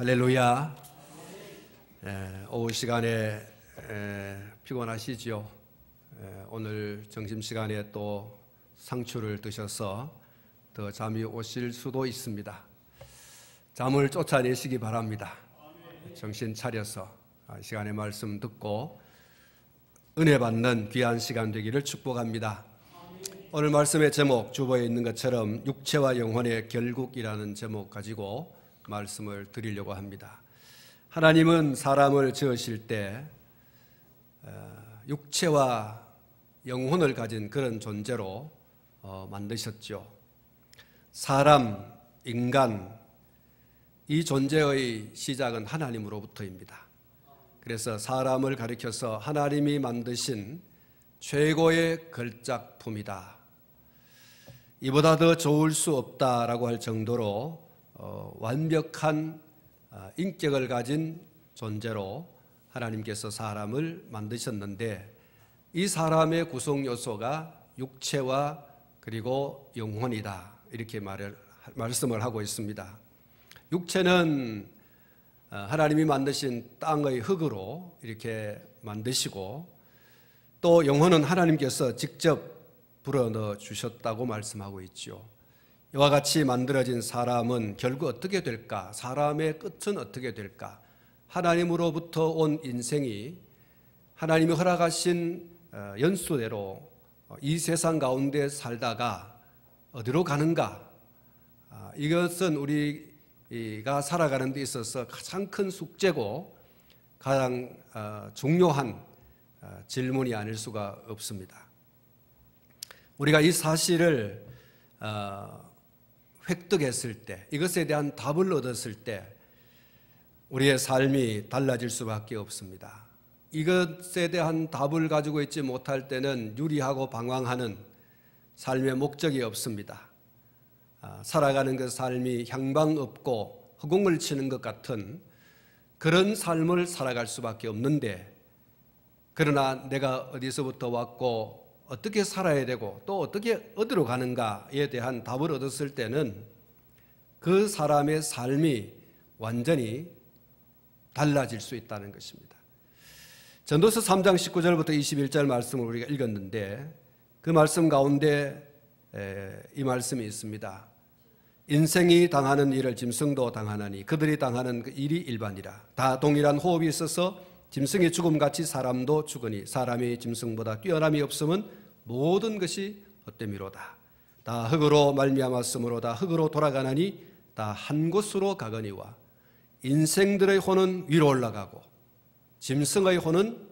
할렐루야. 오후 시간에 피곤하시죠? 오늘 점심시간에 또 상추를 드셔서 더 잠이 오실 수도 있습니다. 잠을 쫓아내시기 바랍니다. 정신 차려서 시간의 말씀 듣고 은혜 받는 귀한 시간 되기를 축복합니다. 오늘 말씀의 제목, 주보에 있는 것처럼 육체와 영혼의 결국이라는 제목 가지고 말씀을 드리려고 합니다. 하나님은 사람을 지으실 때 육체와 영혼을 가진 그런 존재로 만드셨죠. 사람, 인간, 이 존재의 시작은 하나님으로부터입니다. 그래서 사람을 가리켜서 하나님이 만드신 최고의 걸작품이다, 이보다 더 좋을 수 없다라고 할 정도로 완벽한 인격을 가진 존재로 하나님께서 사람을 만드셨는데, 이 사람의 구성 요소가 육체와 그리고 영혼이다, 이렇게 말씀을 하고 있습니다. 육체는 하나님이 만드신 땅의 흙으로 이렇게 만드시고, 또 영혼은 하나님께서 직접 불어넣어 주셨다고 말씀하고 있죠. 이와 같이 만들어진 사람은 결국 어떻게 될까? 사람의 끝은 어떻게 될까? 하나님으로부터 온 인생이 하나님이 허락하신 연수대로 이 세상 가운데 살다가 어디로 가는가? 이것은 우리가 살아가는 데 있어서 가장 큰 숙제고 가장 중요한 질문이 아닐 수가 없습니다. 우리가 이 사실을 획득했을 때, 이것에 대한 답을 얻었을 때 우리의 삶이 달라질 수밖에 없습니다. 이것에 대한 답을 가지고 있지 못할 때는 유리하고 방황하는 삶의 목적이 없습니다. 살아가는 그 삶이 향방 없고 허공을 치는 것 같은 그런 삶을 살아갈 수밖에 없는데, 그러나 내가 어디서부터 왔고 어떻게 살아야 되고 또 어디로 가는가에 대한 답을 얻었을 때는 그 사람의 삶이 완전히 달라질 수 있다는 것입니다. 전도서 3장 19절부터 21절 말씀을 우리가 읽었는데, 그 말씀 가운데 이 말씀이 있습니다. 인생이 당하는 일을 짐승도 당하나니 그들이 당하는 그 일이 일반이라. 다 동일한 호흡이 있어서 짐승의 죽음같이 사람도 죽으니 사람이 짐승보다 뛰어남이 없음은 모든 것이 헛됨이로다. 다 흙으로 말미암았으므로 다 흙으로 돌아가나니 다 한 곳으로 가거니와 인생들의 혼은 위로 올라가고 짐승의 혼은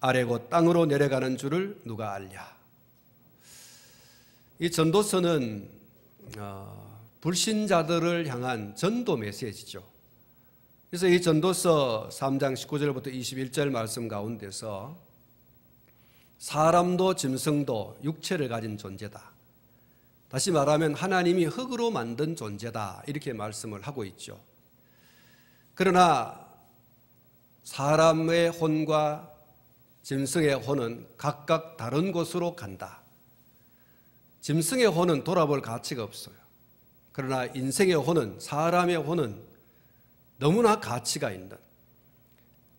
아래고 땅으로 내려가는 줄을 누가 알랴. 이 전도서는 불신자들을 향한 전도 메시지죠. 그래서 이 전도서 3장 19절부터 21절 말씀 가운데서 사람도 짐승도 육체를 가진 존재다, 다시 말하면 하나님이 흙으로 만든 존재다, 이렇게 말씀을 하고 있죠. 그러나 사람의 혼과 짐승의 혼은 각각 다른 곳으로 간다. 짐승의 혼은 돌아볼 가치가 없어요. 그러나 인생의 혼은, 사람의 혼은 너무나 가치가 있는,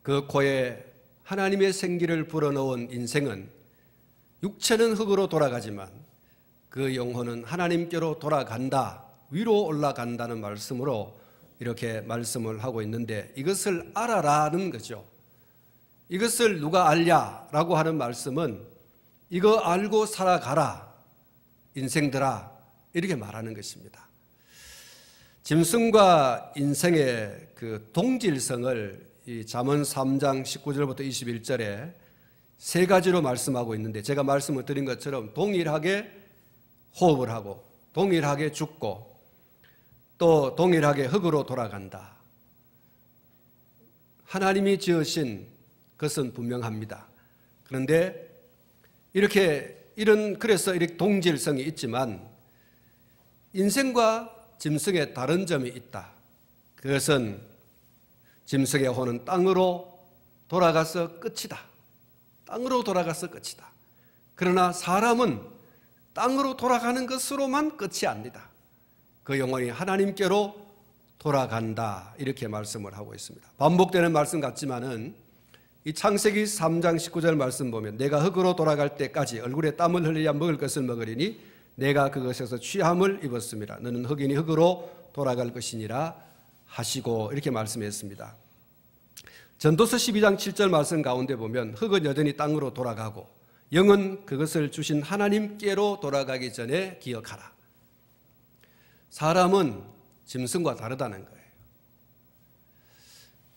그 코에 하나님의 생기를 불어넣은 인생은 육체는 흙으로 돌아가지만 그 영혼은 하나님께로 돌아간다, 위로 올라간다는 말씀으로 이렇게 말씀을 하고 있는데, 이것을 알아라는 거죠. 이것을 누가 알냐라고 하는 말씀은 이거 알고 살아가라 인생들아, 이렇게 말하는 것입니다. 짐승과 인생의 그 동질성을 이 잠언 3장 19절부터 21절에 세 가지로 말씀하고 있는데, 제가 말씀을 드린 것처럼 동일하게 호흡을 하고 동일하게 죽고 또 동일하게 흙으로 돌아간다. 하나님이 지으신 것은 분명합니다. 그런데 그래서 이렇게 동질성이 있지만 인생과 짐승의 다른 점이 있다. 그것은 짐승의 혼은 땅으로 돌아가서 끝이다. 땅으로 돌아가서 끝이다. 그러나 사람은 땅으로 돌아가는 것으로만 끝이 아니다. 그 영혼이 하나님께로 돌아간다 이렇게 말씀을 하고 있습니다. 반복되는 말씀 같지만은 이 창세기 3장 19절 말씀 보면 내가 흙으로 돌아갈 때까지 얼굴에 땀을 흘려야 먹을 것을 먹으리니 내가 그것에서 취함을 입었습니다. 너는 흙이니 흙으로 돌아갈 것이니라 하시고 이렇게 말씀했습니다. 전도서 12장 7절 말씀 가운데 보면 흙은 여전히 땅으로 돌아가고 영은 그것을 주신 하나님께로 돌아가기 전에 기억하라. 사람은 짐승과 다르다는 거예요.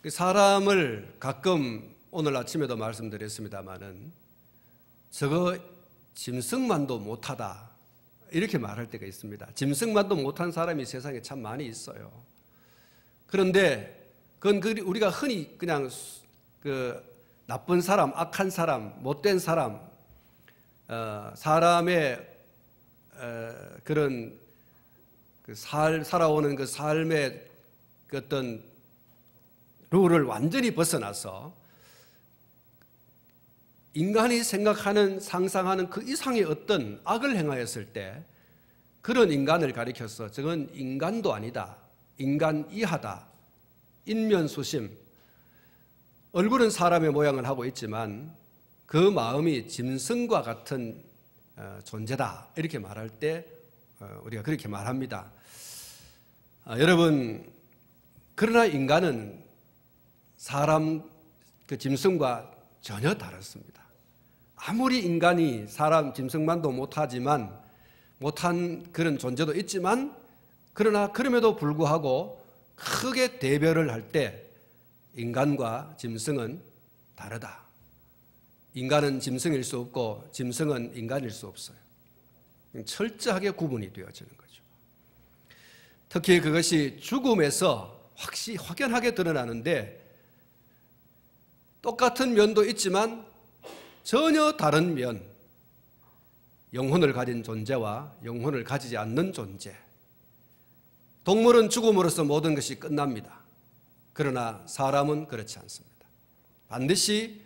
사람을 가끔 오늘 아침에도 말씀드렸습니다마는 저거 짐승만도 못하다 이렇게 말할 때가 있습니다. 짐승만도 못한 사람이 세상에 참 많이 있어요. 그런데 그건 우리가 흔히 그냥 그 나쁜 사람, 악한 사람, 못된 사람, 사람의 그런 살아오는 그 삶의 그 어떤 룰을 완전히 벗어나서 인간이 생각하는 상상하는 그 이상의 어떤 악을 행하였을 때 그런 인간을 가리켜서 저건 인간도 아니다, 인간 이하다, 인면수심, 얼굴은 사람의 모양을 하고 있지만 그 마음이 짐승과 같은 존재다 이렇게 말할 때 우리가 그렇게 말합니다. 여러분, 그러나 인간은 사람 그 짐승과 전혀 다릅니다. 아무리 인간이 사람 짐승만도 못하지만 못한 그런 존재도 있지만 그러나 그럼에도 불구하고 크게 대별을 할 때 인간과 짐승은 다르다. 인간은 짐승일 수 없고 짐승은 인간일 수 없어요. 철저하게 구분이 되어지는 거죠. 특히 그것이 죽음에서 확연하게 드러나는데 똑같은 면도 있지만 전혀 다른 면, 영혼을 가진 존재와 영혼을 가지지 않는 존재. 동물은 죽음으로써 모든 것이 끝납니다. 그러나 사람은 그렇지 않습니다. 반드시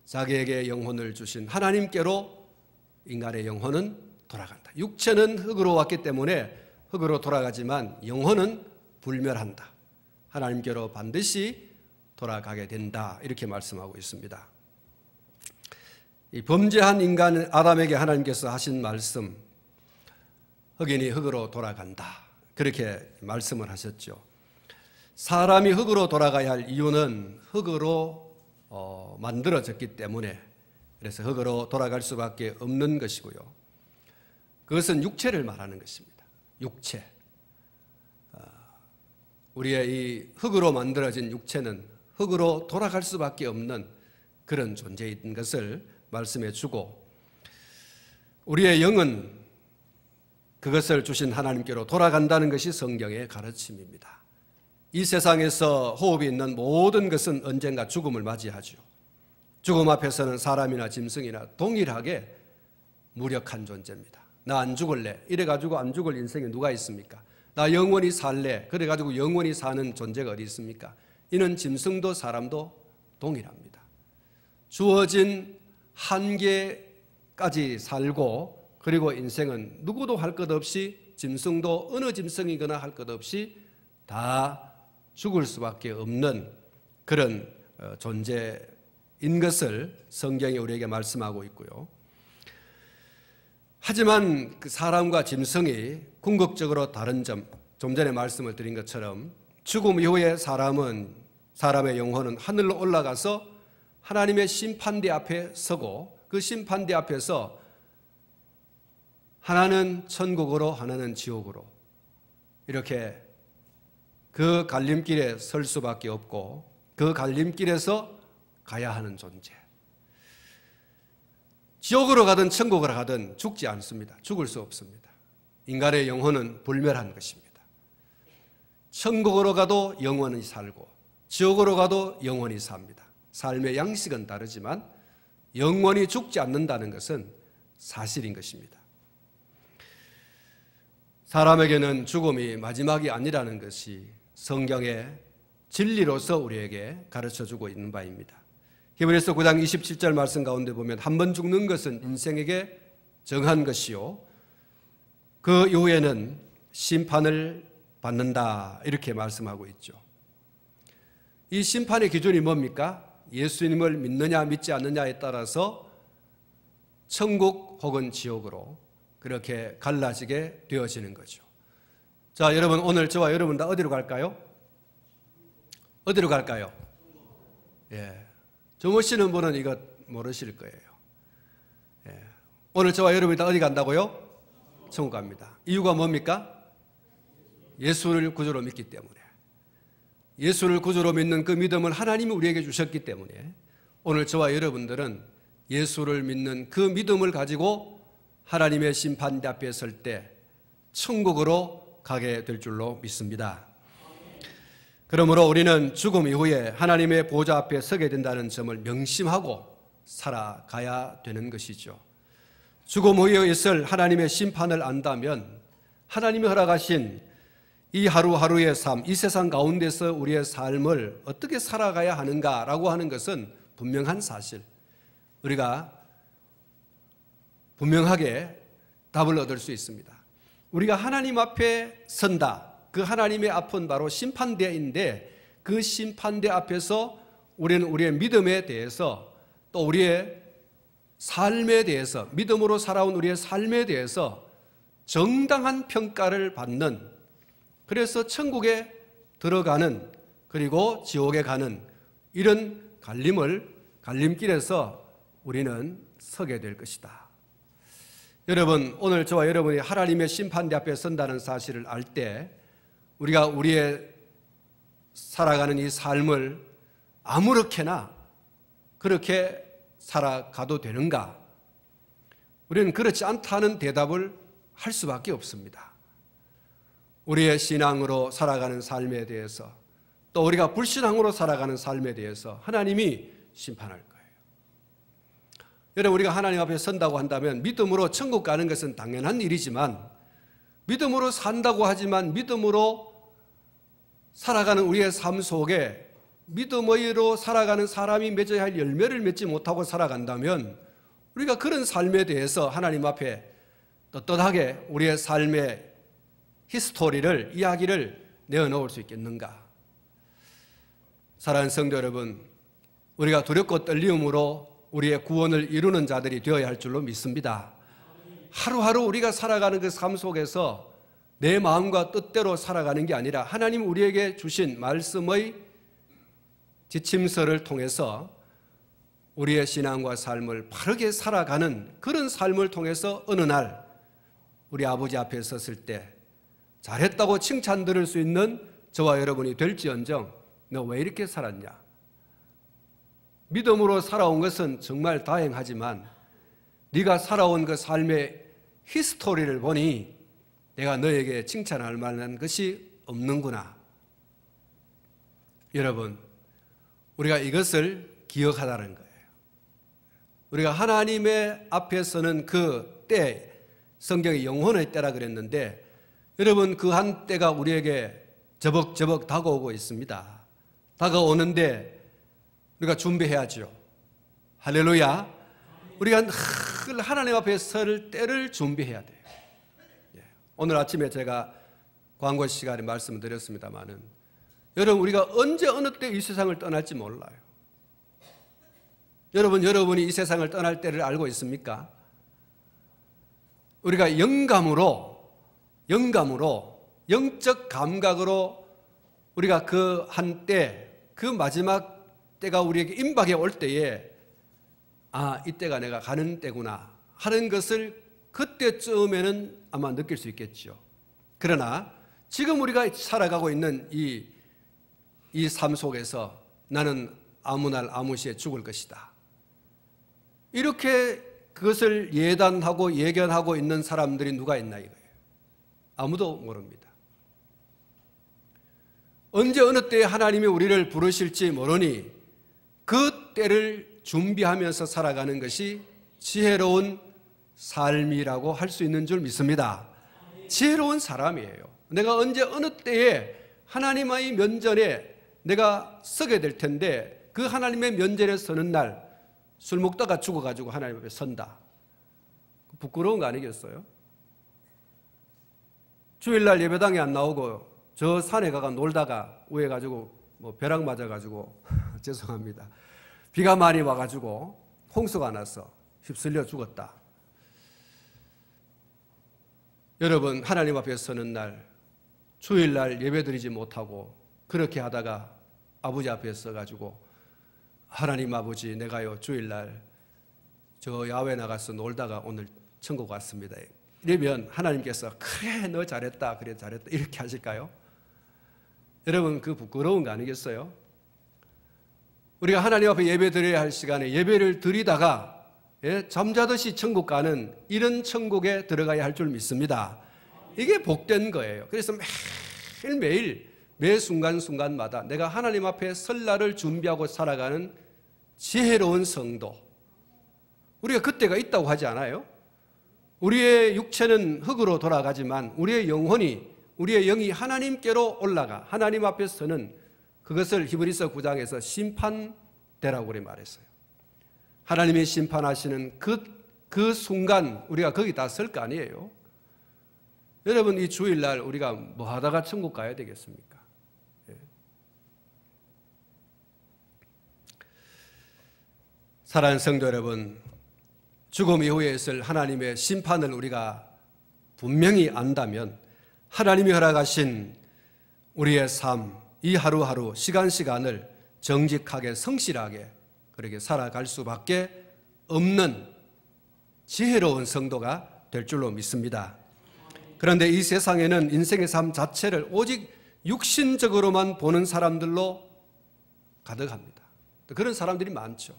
자기에게 영혼을 주신 하나님께로 인간의 영혼은 돌아간다. 육체는 흙으로 왔기 때문에 흙으로 돌아가지만 영혼은 불멸한다. 하나님께로 반드시 돌아가게 된다. 이렇게 말씀하고 있습니다. 이 범죄한 인간 아담에게 하나님께서 하신 말씀, 흙이니 흙으로 돌아간다. 그렇게 말씀을 하셨죠. 사람이 흙으로 돌아가야 할 이유는 흙으로 만들어졌기 때문에 그래서 흙으로 돌아갈 수밖에 없는 것이고요. 그것은 육체를 말하는 것입니다. 육체. 우리의 이 흙으로 만들어진 육체는 흙으로 돌아갈 수밖에 없는 그런 존재인 것을 말씀해 주고 우리의 영은 그것을 주신 하나님께로 돌아간다는 것이 성경의 가르침입니다. 이 세상에서 호흡이 있는 모든 것은 언젠가 죽음을 맞이하죠. 죽음 앞에서는 사람이나 짐승이나 동일하게 무력한 존재입니다. 나 안 죽을래 이래가지고 안 죽을 인생에 누가 있습니까? 나 영원히 살래 그래가지고 영원히 사는 존재가 어디 있습니까? 이는 짐승도 사람도 동일합니다. 주어진 한계까지 살고 그리고 인생은 누구도 할 것 없이 짐승도 어느 짐승이거나 할 것 없이 다 죽을 수밖에 없는 그런 존재인 것을 성경이 우리에게 말씀하고 있고요. 하지만 그 사람과 짐승이 궁극적으로 다른 점, 좀 전에 말씀을 드린 것처럼 죽음 이후에 사람의 영혼은 하늘로 올라가서 하나님의 심판대 앞에 서고 그 심판대 앞에서 하나는 천국으로 하나는 지옥으로 이렇게 그 갈림길에 설 수밖에 없고 그 갈림길에서 가야 하는 존재. 지옥으로 가든 천국으로 가든 죽지 않습니다. 죽을 수 없습니다. 인간의 영혼은 불멸한 것입니다. 천국으로 가도 영원히 살고 지옥으로 가도 영원히 삽니다. 삶의 양식은 다르지만 영원히 죽지 않는다는 것은 사실인 것입니다. 사람에게는 죽음이 마지막이 아니라는 것이 성경의 진리로서 우리에게 가르쳐주고 있는 바입니다. 히브리서 9장 27절 말씀 가운데 보면 한 번 죽는 것은 인생에게 정한 것이요 그 이후에는 심판을 받는다 이렇게 말씀하고 있죠. 이 심판의 기준이 뭡니까? 예수님을 믿느냐 믿지 않느냐에 따라서 천국 혹은 지옥으로 그렇게 갈라지게 되어지는 거죠. 자, 여러분 오늘 저와 여러분 다 어디로 갈까요? 어디로 갈까요? 예, 주무시는 분은 이거 모르실 거예요. 예, 오늘 저와 여러분이 다 어디 간다고요? 천국 갑니다. 이유가 뭡니까? 예수를 구주로 믿기 때문에. 예수를 구주로 믿는 그 믿음을 하나님이 우리에게 주셨기 때문에 오늘 저와 여러분들은 예수를 믿는 그 믿음을 가지고 하나님의 심판대 앞에 설 때 천국으로 가게 될 줄로 믿습니다. 그러므로 우리는 죽음 이후에 하나님의 보좌 앞에 서게 된다는 점을 명심하고 살아가야 되는 것이죠. 죽음 후에 있을 하나님의 심판을 안다면 하나님이 허락하신 이 하루하루의 삶, 이 세상 가운데서 우리의 삶을 어떻게 살아가야 하는가라고 하는 것은 분명한 사실, 우리가 분명하게 답을 얻을 수 있습니다. 우리가 하나님 앞에 선다. 그 하나님의 앞은 바로 심판대인데 그 심판대 앞에서 우리는 우리의 믿음에 대해서 또 우리의 삶에 대해서 믿음으로 살아온 우리의 삶에 대해서 정당한 평가를 받는, 그래서 천국에 들어가는 그리고 지옥에 가는 이런 갈림길에서 우리는 서게 될 것이다. 여러분, 오늘 저와 여러분이 하나님의 심판대 앞에 선다는 사실을 알 때 우리가 우리의 살아가는 이 삶을 아무렇게나 그렇게 살아가도 되는가? 우리는 그렇지 않다는 대답을 할 수밖에 없습니다. 우리의 신앙으로 살아가는 삶에 대해서 또 우리가 불신앙으로 살아가는 삶에 대해서 하나님이 심판할 거예요. 여러분, 우리가 하나님 앞에 선다고 한다면 믿음으로 천국 가는 것은 당연한 일이지만 믿음으로 산다고 하지만 믿음으로 살아가는 우리의 삶 속에 믿음으로 살아가는 사람이 맺어야 할 열매를 맺지 못하고 살아간다면 우리가 그런 삶에 대해서 하나님 앞에 떳떳하게 우리의 삶의 히스토리를, 이야기를 내어놓을 수 있겠는가? 사랑하는 성도 여러분, 우리가 두렵고 떨림으로 우리의 구원을 이루는 자들이 되어야 할 줄로 믿습니다. 하루하루 우리가 살아가는 그 삶 속에서 내 마음과 뜻대로 살아가는 게 아니라 하나님 우리에게 주신 말씀의 지침서를 통해서 우리의 신앙과 삶을 바르게 살아가는 그런 삶을 통해서 어느 날 우리 아버지 앞에 섰을 때 잘했다고 칭찬 들을 수 있는 저와 여러분이 될지언정 너 왜 이렇게 살았냐? 믿음으로 살아온 것은 정말 다행하지만 네가 살아온 그 삶의 히스토리를 보니 내가 너에게 칭찬할 만한 것이 없는구나. 여러분, 우리가 이것을 기억하라는 거예요. 우리가 하나님의 앞에서는 그 때, 성경이 영혼의 때라 그랬는데 여러분, 그 한 때가 우리에게 저벅저벅 다가오고 있습니다. 다가오는데 우리가 준비해야죠. 할렐루야. 우리가 늘 하나님 앞에 설 때를 준비해야 돼요. 오늘 아침에 제가 광고 시간에 말씀을 드렸습니다마는 여러분, 우리가 언제 어느 때 이 세상을 떠날지 몰라요. 여러분이 이 세상을 떠날 때를 알고 있습니까? 우리가 영감으로 영적 감각으로 우리가 그 한때, 그 마지막 때가 우리에게 임박해 올 때에 이때가 내가 가는 때구나 하는 것을 그때쯤에는 아마 느낄 수 있겠죠. 그러나 지금 우리가 살아가고 있는 이 삶 속에서 나는 아무 날 아무 시에 죽을 것이다. 이렇게 그것을 예단하고 예견하고 있는 사람들이 누가 있나 이거예요. 아무도 모릅니다. 언제 어느 때에 하나님이 우리를 부르실지 모르니 그 때를 준비하면서 살아가는 것이 지혜로운 삶이라고 할 수 있는 줄 믿습니다. 지혜로운 사람이에요. 내가 언제 어느 때에 하나님의 면전에 내가 서게 될 텐데 그 하나님의 면전에 서는 날 술 먹다가 죽어가지고 하나님 앞에 선다. 부끄러운 거 아니겠어요? 주일날 예배당에 안 나오고 저 산에 가가 놀다가 우해가지고 뭐 벼락 맞아가지고 죄송합니다. 비가 많이 와가지고 홍수가 나서 휩쓸려 죽었다. 여러분, 하나님 앞에 서는 날, 주일날 예배드리지 못하고 그렇게 하다가 아버지 앞에 서가지고 하나님 아버지, 내가요 주일날 저 야외 나가서 놀다가 오늘 천국 왔습니다. 이러면 하나님께서 그래 너 잘했다, 그래 잘했다 이렇게 하실까요? 여러분, 그 부끄러운 거 아니겠어요? 우리가 하나님 앞에 예배 드려야 할 시간에 예배를 드리다가 잠자듯이 천국 가는 이런 천국에 들어가야 할 줄 믿습니다. 이게 복된 거예요. 그래서 매일매일 매 순간순간마다 내가 하나님 앞에 설 날을 준비하고 살아가는 지혜로운 성도, 우리가 그때가 있다고 하지 않아요? 우리의 육체는 흙으로 돌아가지만 우리의 영혼이, 우리의 영이 하나님께로 올라가 하나님 앞에 서는, 그것을 히브리서 9장에서 심판대라고 그래 말했어요. 하나님이 심판하시는 그 순간 우리가 거기 다 설 거 아니에요? 여러분, 이 주일날 우리가 뭐 하다가 천국 가야 되겠습니까? 예. 사랑하는 성도 여러분, 죽음 이후에 있을 하나님의 심판을 우리가 분명히 안다면 하나님이 허락하신 우리의 삶, 이 하루하루 시간시간을 정직하게 성실하게 그렇게 살아갈 수밖에 없는 지혜로운 성도가 될 줄로 믿습니다. 그런데 이 세상에는 인생의 삶 자체를 오직 육신적으로만 보는 사람들로 가득합니다. 그런 사람들이 많죠.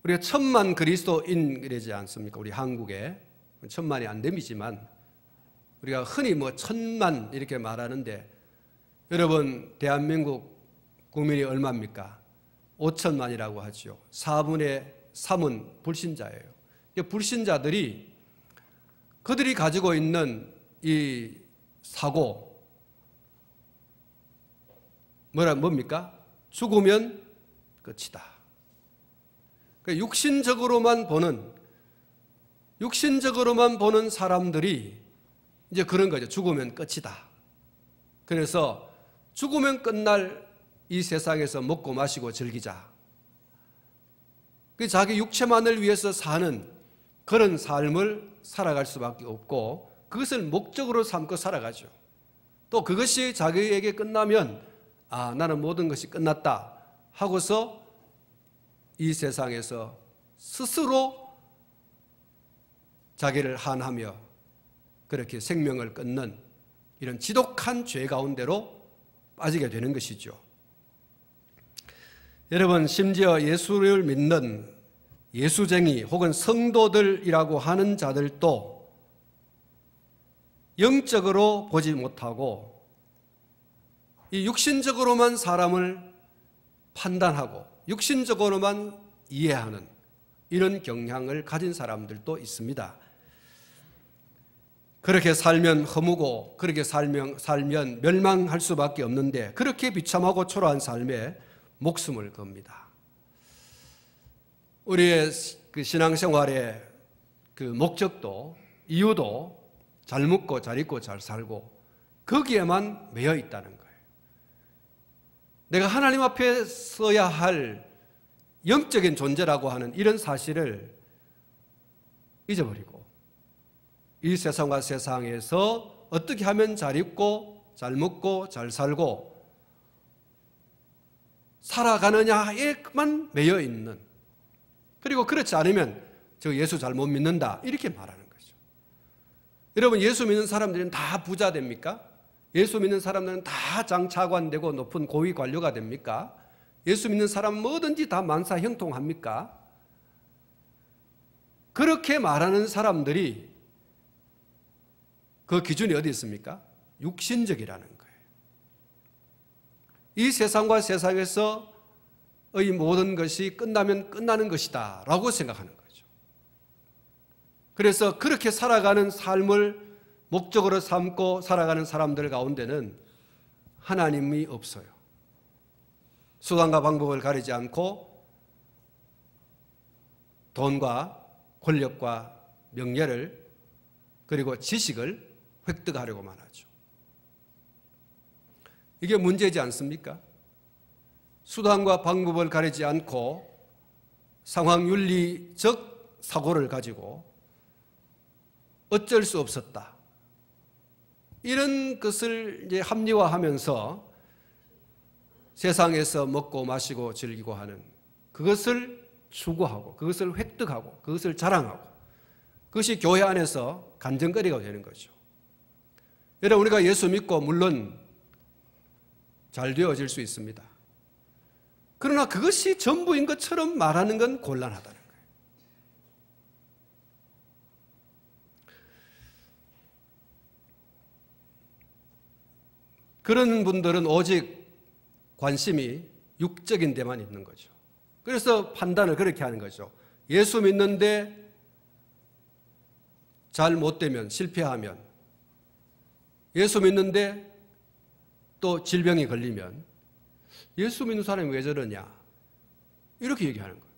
우리가 1000만 그리스도인이지 않습니까? 우리 한국에 1000만이 안 됩니지만 우리가 흔히 뭐 1000만 이렇게 말하는데, 여러분 대한민국 국민이 얼마입니까? 5천만이라고 하죠. 4분의 3은 불신자예요. 불신자들이 그들이 가지고 있는 이 사고 뭡니까? 죽으면 끝이다. 육신적으로만 보는 사람들이 이제 그런 거죠. 죽으면 끝이다. 그래서 죽으면 끝날 이 세상에서 먹고 마시고 즐기자. 자기 육체만을 위해서 사는 그런 삶을 살아갈 수밖에 없고 그것을 목적으로 삼고 살아가죠. 또 그것이 자기에게 끝나면 나는 모든 것이 끝났다 하고서 이 세상에서 스스로 자기를 한하며 그렇게 생명을 끊는 이런 지독한 죄 가운데로 빠지게 되는 것이죠. 여러분, 심지어 예수를 믿는 예수쟁이 혹은 성도들이라고 하는 자들도 영적으로 보지 못하고 이 육신적으로만 사람을 판단하고 육신적으로만 이해하는 이런 경향을 가진 사람들도 있습니다. 그렇게 살면 허무고 그렇게 살면 멸망할 수밖에 없는데 그렇게 비참하고 초라한 삶에 목숨을 겁니다. 우리의 그 신앙생활의 그 목적도 이유도 잘 먹고 잘 입고 잘 살고 거기에만 매여 있다는 거예요. 내가 하나님 앞에 서야 할 영적인 존재라고 하는 이런 사실을 잊어버리고 이 세상과 세상에서 어떻게 하면 잘 입고 잘 먹고 잘 살고 살아가느냐에만 매여 있는, 그리고 그렇지 않으면 저 예수 잘 못 믿는다 이렇게 말하는 거죠. 여러분, 예수 믿는 사람들은 다 부자 됩니까? 예수 믿는 사람들은 다 장차관 되고 높은 고위 관료가 됩니까? 예수 믿는 사람은 뭐든지 다 만사 형통합니까? 그렇게 말하는 사람들이 그 기준이 어디 있습니까? 육신적이라는 거예요. 이 세상과 세상에서의 모든 것이 끝나면 끝나는 것이다 라고 생각하는 거죠. 그래서 그렇게 살아가는 삶을 목적으로 삼고 살아가는 사람들 가운데는 하나님이 없어요. 수단과 방법을 가리지 않고 돈과 권력과 명예를 그리고 지식을 획득하려고만 하죠. 이게 문제지 않습니까? 수단과 방법을 가리지 않고 상황윤리적 사고를 가지고 어쩔 수 없었다, 이런 것을 이제 합리화하면서 세상에서 먹고 마시고 즐기고 하는 그것을 추구하고 그것을 획득하고 그것을 자랑하고 그것이 교회 안에서 간증거리가 되는 거죠. 여러분, 우리가 예수 믿고 물론 잘 되어질 수 있습니다. 그러나 그것이 전부인 것처럼 말하는 건 곤란하다는 거예요. 그런 분들은 오직 관심이 육적인 데만 있는 거죠. 그래서 판단을 그렇게 하는 거죠. 예수 믿는데 잘 못되면, 실패하면, 예수 믿는데 또 질병이 걸리면 예수 믿는 사람이 왜 저러냐, 이렇게 얘기하는 거예요.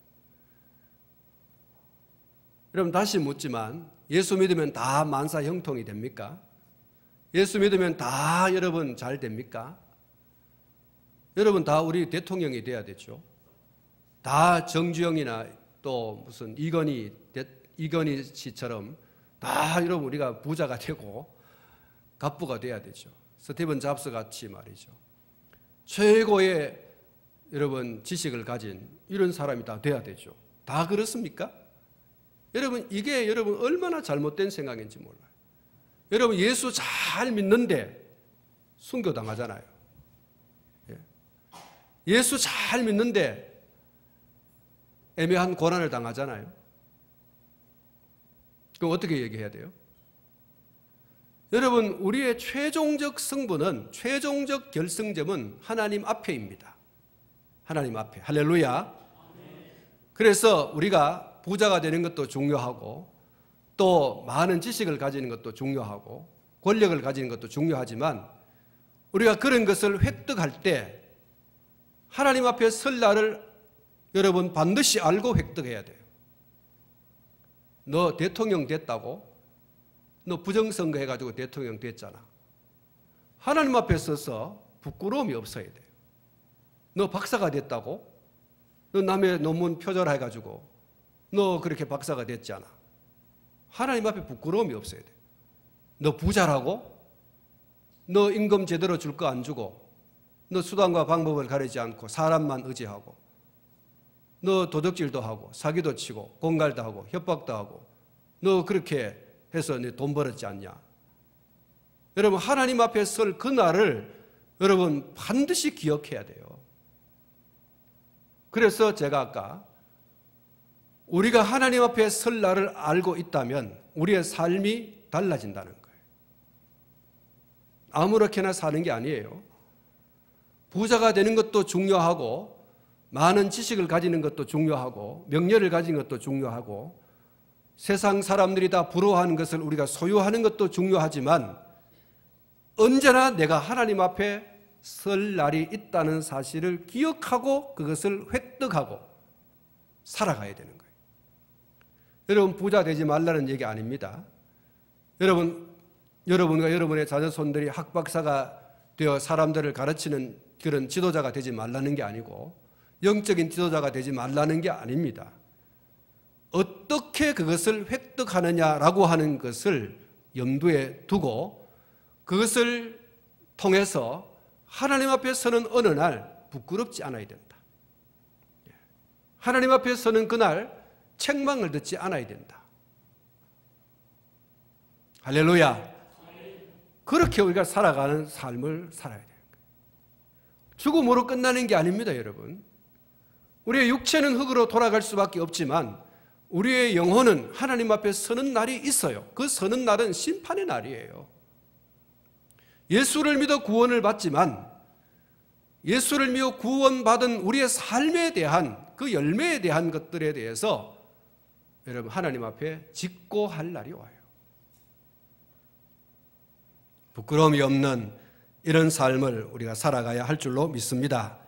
여러분, 다시 묻지만 예수 믿으면 다 만사 형통이 됩니까? 예수 믿으면 다 여러분 잘 됩니까? 여러분, 다 우리 대통령이 돼야 되죠. 다 정주영이나 또 무슨 이건희 씨처럼 다 여러분 우리가 부자가 되고 갑부가 돼야 되죠. 스티븐 잡스 같이 말이죠. 최고의 여러분 지식을 가진 이런 사람이 다 돼야 되죠. 다 그렇습니까? 여러분, 이게 여러분 얼마나 잘못된 생각인지 몰라요. 여러분, 예수 잘 믿는데 순교당하잖아요. 예수 잘 믿는데 애매한 고난을 당하잖아요. 그럼 어떻게 얘기해야 돼요? 여러분, 우리의 최종적 승부는, 최종적 결승점은 하나님 앞에입니다. 하나님 앞에. 할렐루야. 그래서 우리가 부자가 되는 것도 중요하고 또 많은 지식을 가지는 것도 중요하고 권력을 가지는 것도 중요하지만 우리가 그런 것을 획득할 때 하나님 앞에 설 날을 여러분 반드시 알고 획득해야 돼요. 너 대통령 됐다고? 너 부정선거 해가지고 대통령 됐잖아. 하나님 앞에 서서 부끄러움이 없어야 돼요. 너 박사가 됐다고? 너 남의 논문 표절해가지고 너 그렇게 박사가 됐잖아. 하나님 앞에 부끄러움이 없어야 돼요. 너 부자라고? 너 임금 제대로 줄 거 안 주고 너 수단과 방법을 가리지 않고 사람만 의지하고 너 도둑질도 하고 사기도 치고 공갈도 하고 협박도 하고 너 그렇게 해서 너 돈 벌었지 않냐? 여러분, 하나님 앞에 설 그날을 여러분 반드시 기억해야 돼요. 그래서 제가 아까 우리가 하나님 앞에 설 날을 알고 있다면 우리의 삶이 달라진다는 거예요. 아무렇게나 사는 게 아니에요. 부자가 되는 것도 중요하고 많은 지식을 가지는 것도 중요하고 명예를 가진 것도 중요하고 세상 사람들이 다 부러워하는 것을 우리가 소유하는 것도 중요하지만 언제나 내가 하나님 앞에 설 날이 있다는 사실을 기억하고 그것을 획득하고 살아가야 되는 거예요. 여러분, 부자 되지 말라는 얘기 아닙니다. 여러분과 여러분의 자녀손들이 학박사가 되어 사람들을 가르치는 그런 지도자가 되지 말라는 게 아니고 영적인 지도자가 되지 말라는 게 아닙니다. 어떻게 그것을 획득하느냐라고 하는 것을 염두에 두고 그것을 통해서 하나님 앞에 서는 어느 날 부끄럽지 않아야 된다. 하나님 앞에 서는 그날 책망을 듣지 않아야 된다. 할렐루야. 그렇게 우리가 살아가는 삶을 살아야 돼요. 죽음으로 끝나는 게 아닙니다, 여러분. 우리의 육체는 흙으로 돌아갈 수밖에 없지만 우리의 영혼은 하나님 앞에 서는 날이 있어요. 그 서는 날은 심판의 날이에요. 예수를 믿어 구원을 받지만 예수를 믿어 구원받은 우리의 삶에 대한 그 열매에 대한 것들에 대해서 여러분 하나님 앞에 직고할 날이 와요. 부끄러움이 없는 이런 삶을 우리가 살아가야 할 줄로 믿습니다.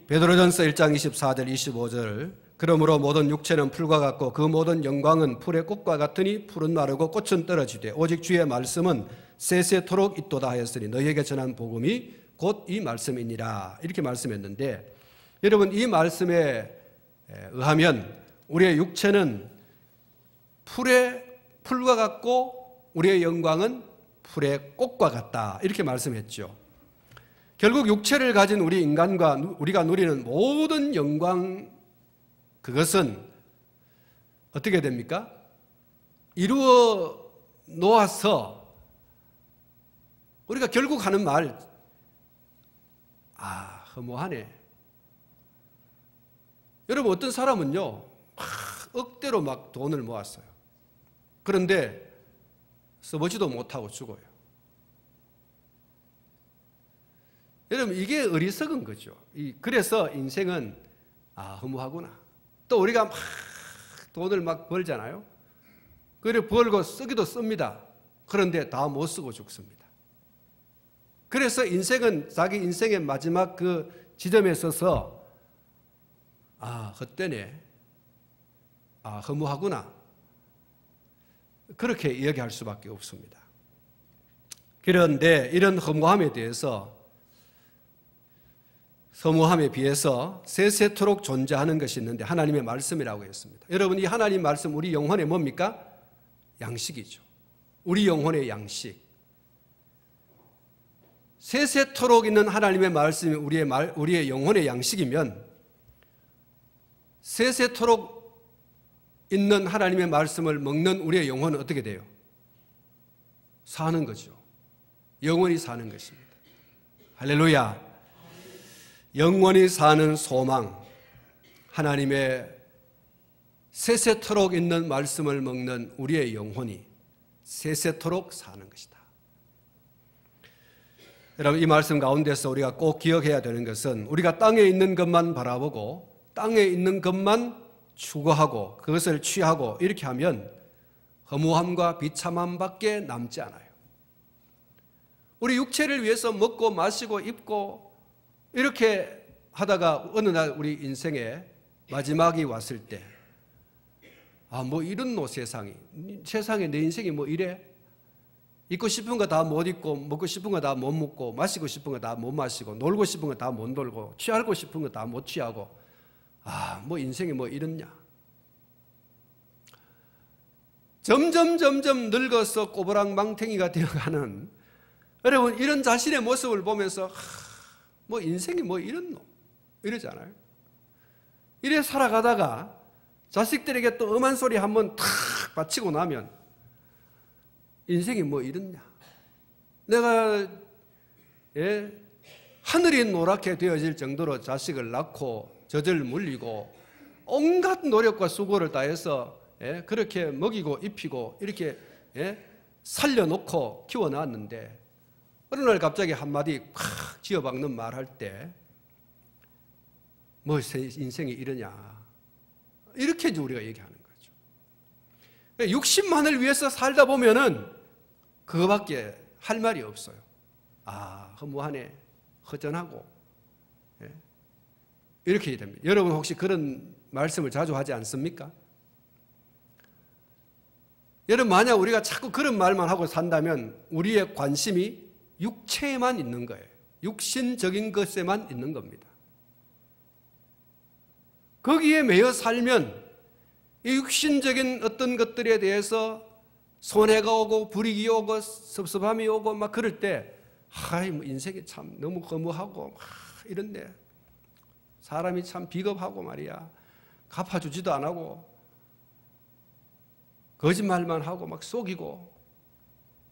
베드로전서 1장 24절 25절 그러므로 모든 육체는 풀과 같고 그 모든 영광은 풀의 꽃과 같으니 풀은 마르고 꽃은 떨어지되 오직 주의 말씀은 세세토록 있도다 하였으니 너희에게 전한 복음이 곧 이 말씀이니라 이렇게 말씀했는데, 여러분 이 말씀에 의하면 우리의 육체는 풀과 같고 우리의 영광은 풀의 꽃과 같다 이렇게 말씀했죠. 결국 육체를 가진 우리 인간과 우리가 누리는 모든 영광, 그것은 어떻게 됩니까? 이루어 놓아서 우리가 결국 하는 말, 허무하네. 여러분 어떤 사람은요 억대로 막 돈을 모았어요. 그런데 써보지도 못하고 죽어요. 여러분 이게 어리석은 거죠. 그래서 인생은 허무하구나. 또 우리가 막 돈을 막 벌잖아요. 그래 벌고 쓰기도 씁니다. 그런데 다 못 쓰고 죽습니다. 그래서 인생은 자기 인생의 마지막 그 지점에 서서 헛되네, 허무하구나, 그렇게 이야기할 수밖에 없습니다. 그런데 이런 허무함에 대해서, 허무함에 비해서 세세토록 존재하는 것이 있는데 하나님의 말씀이라고 했습니다. 여러분 이 하나님 말씀 우리 영혼의 뭡니까? 양식이죠. 우리 영혼의 양식. 세세토록 있는 하나님의 말씀이 우리의 영혼의 양식이면 세세토록 있는 하나님의 말씀을 먹는 우리의 영혼은 어떻게 돼요? 사는 거죠. 영원히 사는 것입니다. 할렐루야. 영원히 사는 소망, 하나님의 세세토록 있는 말씀을 먹는 우리의 영혼이 세세토록 사는 것이다. 여러분 이 말씀 가운데서 우리가 꼭 기억해야 되는 것은 우리가 땅에 있는 것만 바라보고 땅에 있는 것만 추구하고 그것을 취하고 이렇게 하면 허무함과 비참함밖에 남지 않아요. 우리 육체를 위해서 먹고 마시고 입고 이렇게 하다가 어느 날 우리 인생의 마지막이 왔을 때 뭐 이런 세상에 내 인생이 뭐 이래? 입고 싶은 거 다 못 입고 먹고 싶은 거 다 못 먹고 마시고 싶은 거 다 못 마시고 놀고 싶은 거 다 못 놀고 취하고 싶은 거 다 못 취하고 뭐 인생이 뭐 이렇냐? 점점 늙어서 꼬부랑망탱이가 되어가는 여러분 이런 자신의 모습을 보면서 뭐 인생이 뭐 이렇노? 이러잖아요. 이래 살아가다가 자식들에게 또 엄한 소리 한번 탁 바치고 나면 인생이 뭐 이렇냐? 내가 하늘이 노랗게 되어질 정도로 자식을 낳고 젖을 물리고 온갖 노력과 수고를 다해서 그렇게 먹이고 입히고 이렇게 살려놓고 키워놨는데 어느 날 갑자기 한마디 팍 쥐어박는 말 할 때 뭐 인생이 이러냐 이렇게 우리가 얘기하는 거죠. 육신만을 위해서 살다 보면은 그거밖에 할 말이 없어요. 허무하네, 허전하고 이렇게 됩니다. 여러분 혹시 그런 말씀을 자주 하지 않습니까? 여러분 만약 우리가 자꾸 그런 말만 하고 산다면 우리의 관심이 육체에만 있는 거예요. 육신적인 것에만 있는 겁니다. 거기에 매여 살면 이 육신적인 어떤 것들에 대해서 손해가 오고 불이익이 오고 섭섭함이 오고 막 그럴 때 뭐 인생이 참 너무 허무하고 이런데 사람이 참 비겁하고 말이야 갚아주지도 안 하고 거짓말만 하고 막 속이고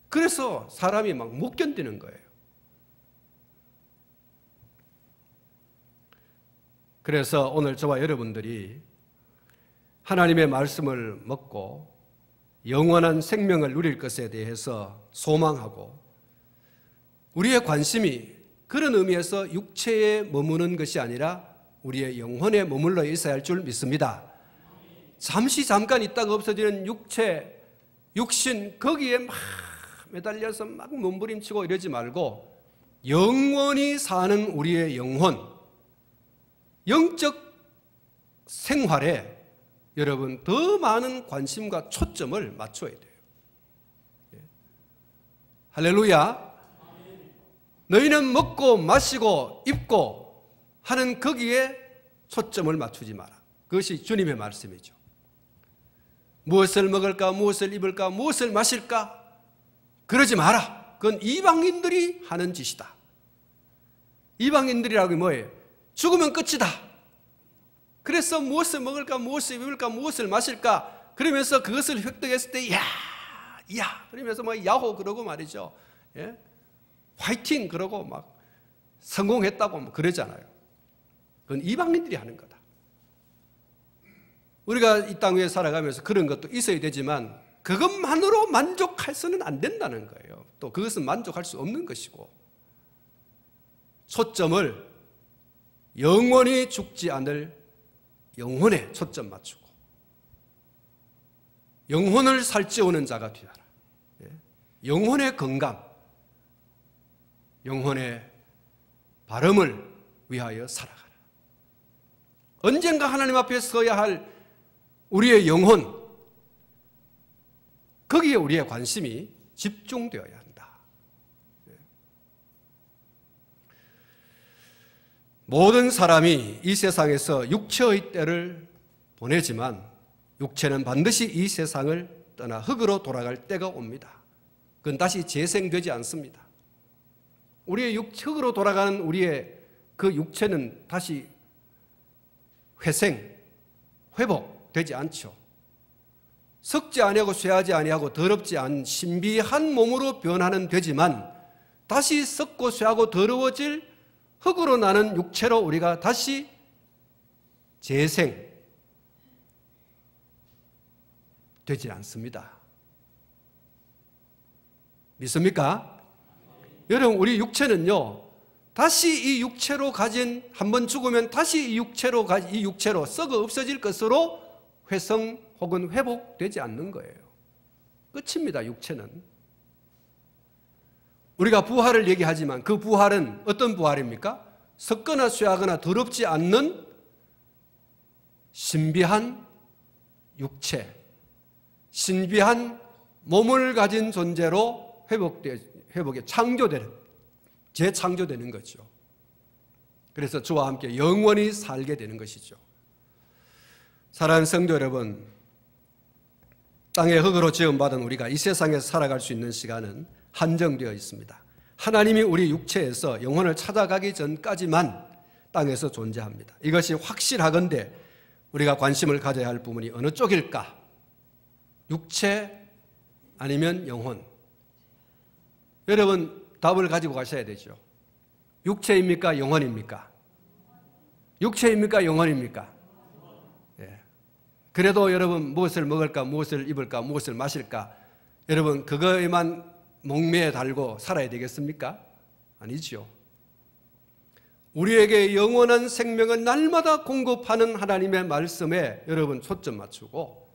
그래서 사람이 막 못 견디는 거예요. 그래서 오늘 저와 여러분들이 하나님의 말씀을 먹고 영원한 생명을 누릴 것에 대해서 소망하고 우리의 관심이 그런 의미에서 육체에 머무는 것이 아니라 우리의 영혼에 머물러 있어야 할 줄 믿습니다. 잠깐 있다가 없어지는 육체, 육신 거기에 막 매달려서 막 몸부림치고 이러지 말고 영원히 사는 우리의 영혼, 영적 생활에 여러분 더 많은 관심과 초점을 맞춰야 돼요. 할렐루야. 너희는 먹고 마시고 입고 하는 거기에 초점을 맞추지 마라. 그것이 주님의 말씀이죠. 무엇을 먹을까, 무엇을 입을까, 무엇을 마실까? 그러지 마라. 그건 이방인들이 하는 짓이다. 이방인들이라고 뭐예요? 죽으면 끝이다. 그래서 무엇을 먹을까, 무엇을 입을까, 무엇을 마실까? 그러면서 그것을 획득했을 때, 야, 그러면서 뭐 야호 그러고 말이죠. 예? 화이팅 그러고 막 성공했다고 뭐 그러잖아요. 그건 이방인들이 하는 거다. 우리가 이 땅 위에 살아가면서 그런 것도 있어야 되지만 그것만으로 만족해서는 안 된다는 거예요. 또 그것은 만족할 수 없는 것이고, 초점을 영원히 죽지 않을 영혼에 초점 맞추고 영혼을 살찌우는 자가 되어라. 영혼의 건강, 영혼의 바름을 위하여 살아가라. 언젠가 하나님 앞에 서야 할 우리의 영혼, 거기에 우리의 관심이 집중되어야 한다. 모든 사람이 이 세상에서 육체의 때를 보내지만 육체는 반드시 이 세상을 떠나 흙으로 돌아갈 때가 옵니다. 그건 다시 재생되지 않습니다. 우리의 흙으로 돌아가는 우리의 그 육체는 다시 회복되지 않죠. 썩지 아니하고 쇠하지 아니하고 더럽지 않은 신비한 몸으로 변화는 되지만 다시 썩고 쇠하고 더러워질 흙으로 나는 육체로 우리가 다시 재생되지 않습니다. 믿습니까? 여러분, 우리 육체는요, 다시 이 육체로 가진, 한번 죽으면 다시 이 육체로 썩어 없어질 것으로 회성 혹은 회복되지 않는 거예요. 끝입니다, 육체는. 우리가 부활을 얘기하지만 그 부활은 어떤 부활입니까? 썩거나 쇠하거나 더럽지 않는 신비한 육체, 신비한 몸을 가진 존재로 회복에 재창조되는 거죠. 그래서 주와 함께 영원히 살게 되는 것이죠. 사랑하는 성도 여러분, 땅의 흙으로 지음받은 우리가 이 세상에서 살아갈 수 있는 시간은 한정되어 있습니다. 하나님이 우리 육체에서 영혼을 찾아가기 전까지만 땅에서 존재합니다. 이것이 확실하건대 우리가 관심을 가져야 할 부분이 어느 쪽일까? 육체 아니면 영혼? 여러분, 답을 가지고 가셔야 되죠. 육체입니까? 영혼입니까? 육체입니까? 영혼입니까? 예. 그래도 여러분, 무엇을 먹을까? 무엇을 입을까? 무엇을 마실까? 여러분, 그거에만 목매에 달고 살아야 되겠습니까? 아니죠. 우리에게 영원한 생명은 날마다 공급하는 하나님의 말씀에 여러분 초점 맞추고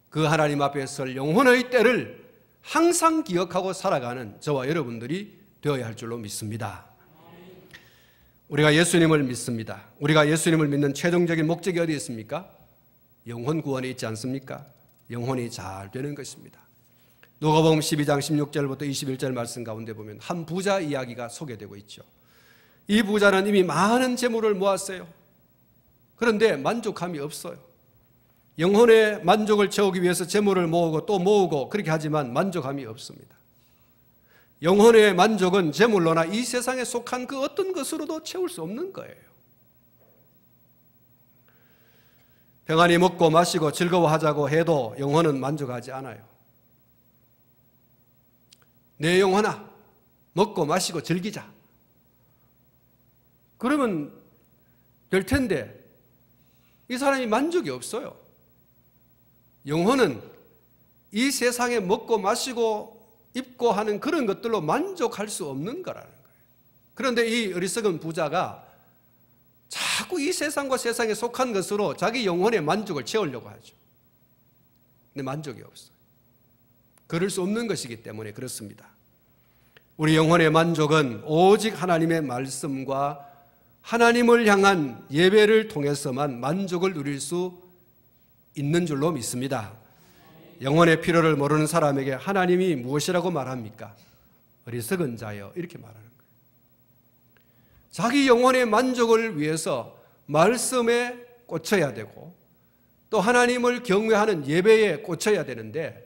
그 하나님 앞에 설 영혼의 때를 항상 기억하고 살아가는 저와 여러분들이 되어야 할 줄로 믿습니다. 우리가 예수님을 믿습니다. 우리가 예수님을 믿는 최종적인 목적이 어디 있습니까? 영혼 구원에 있지 않습니까? 영혼이 잘 되는 것입니다. 누가복음 12장 16절부터 21절 말씀 가운데 보면 한 부자 이야기가 소개되고 있죠. 이 부자는 이미 많은 재물을 모았어요. 그런데 만족함이 없어요. 영혼의 만족을 채우기 위해서 재물을 모으고 또 모으고 그렇게 하지만 만족함이 없습니다. 영혼의 만족은 재물로나 이 세상에 속한 그 어떤 것으로도 채울 수 없는 거예요. 평안히 먹고 마시고 즐거워하자고 해도 영혼은 만족하지 않아요. 내 영혼아, 먹고 마시고 즐기자. 그러면 될 텐데 이 사람이 만족이 없어요. 영혼은 이 세상에 먹고 마시고 입고 하는 그런 것들로 만족할 수 없는 거라는 거예요. 그런데 이 어리석은 부자가 자꾸 이 세상과 세상에 속한 것으로 자기 영혼의 만족을 채우려고 하죠. 근데 만족이 없어요. 그럴 수 없는 것이기 때문에 그렇습니다. 우리 영혼의 만족은 오직 하나님의 말씀과 하나님을 향한 예배를 통해서만 만족을 누릴 수 있는 줄로 믿습니다. 영혼의 필요를 모르는 사람에게 하나님이 무엇이라고 말합니까? 어리석은 자여, 이렇게 말하는 거예요. 자기 영혼의 만족을 위해서 말씀에 꽂혀야 되고 또 하나님을 경외하는 예배에 꽂혀야 되는데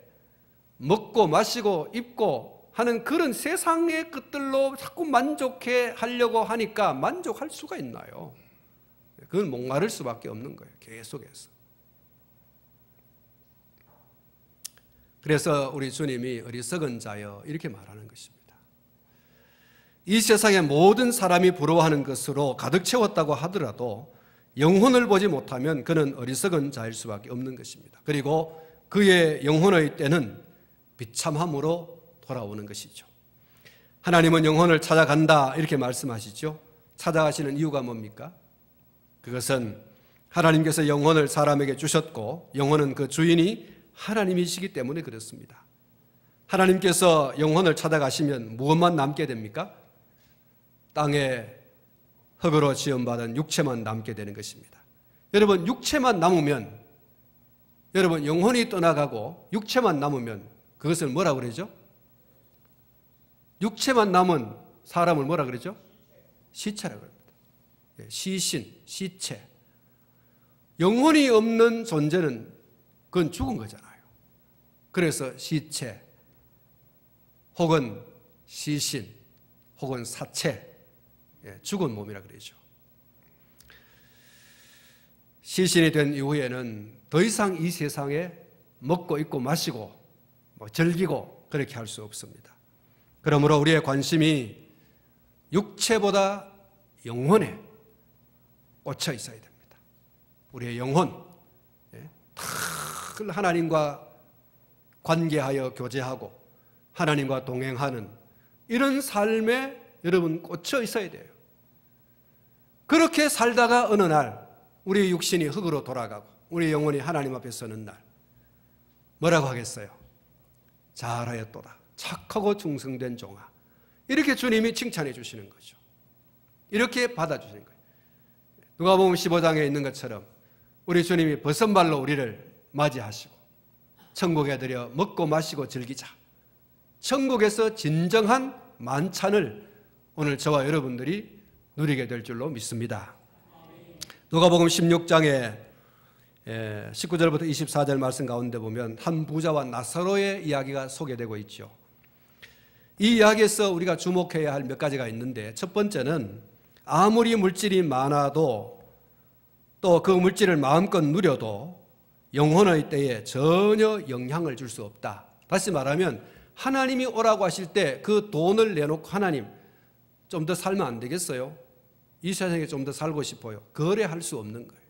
먹고 마시고 입고 하는 그런 세상의 것들로 자꾸 만족해 하려고 하니까 만족할 수가 있나요? 그건 목마를 수밖에 없는 거예요. 계속해서. 그래서 우리 주님이 어리석은 자여 이렇게 말하는 것입니다. 이 세상의 모든 사람이 부러워하는 것으로 가득 채웠다고 하더라도 영혼을 보지 못하면 그는 어리석은 자일 수밖에 없는 것입니다. 그리고 그의 영혼의 때는 비참함으로 돌아오는 것이죠. 하나님은 영혼을 찾아간다 이렇게 말씀하시죠. 찾아가시는 이유가 뭡니까? 그것은 하나님께서 영혼을 사람에게 주셨고 영혼은 그 주인이 하나님이시기 때문에 그렇습니다. 하나님께서 영혼을 찾아가시면 무엇만 남게 됩니까? 땅에 흙으로 지음받은 육체만 남게 되는 것입니다. 여러분, 육체만 남으면, 여러분 영혼이 떠나가고 육체만 남으면 그것을 뭐라 그러죠? 육체만 남은 사람을 뭐라 그러죠? 시체라고 합니다. 시신, 시체. 영혼이 없는 존재는 그건 죽은 거잖아요. 그래서 시체 혹은 시신 혹은 사체, 죽은 몸이라 그러죠. 시신이 된 이후에는 더 이상 이 세상에 먹고 입고 마시고 즐기고 그렇게 할 수 없습니다. 그러므로 우리의 관심이 육체보다 영혼에 꽂혀 있어야 됩니다. 우리의 영혼, 늘 하나님과 관계하여 교제하고 하나님과 동행하는 이런 삶에 여러분 꽂혀 있어야 돼요. 그렇게 살다가 어느 날 우리 육신이 흙으로 돌아가고 우리 영혼이 하나님 앞에 서는 날 뭐라고 하겠어요? 잘하였도다 착하고 충성된 종아. 이렇게 주님이 칭찬해 주시는 거죠. 이렇게 받아주시는 거예요. 누가복음 15장에 있는 것처럼 우리 주님이 벗은발로 우리를 맞이하시고 천국에 들여 먹고 마시고 즐기자. 천국에서 진정한 만찬을 오늘 저와 여러분들이 누리게 될 줄로 믿습니다. 누가복음 16장에 19절부터 24절 말씀 가운데 보면 한 부자와 나사로의 이야기가 소개되고 있죠. 이 이야기에서 우리가 주목해야 할 몇 가지가 있는데 첫 번째는 아무리 물질이 많아도 또 그 물질을 마음껏 누려도 영혼의 때에 전혀 영향을 줄 수 없다. 다시 말하면 하나님이 오라고 하실 때 그 돈을 내놓고 하나님 좀 더 살면 안 되겠어요? 이 세상에 좀 더 살고 싶어요. 거래할 수 없는 거예요.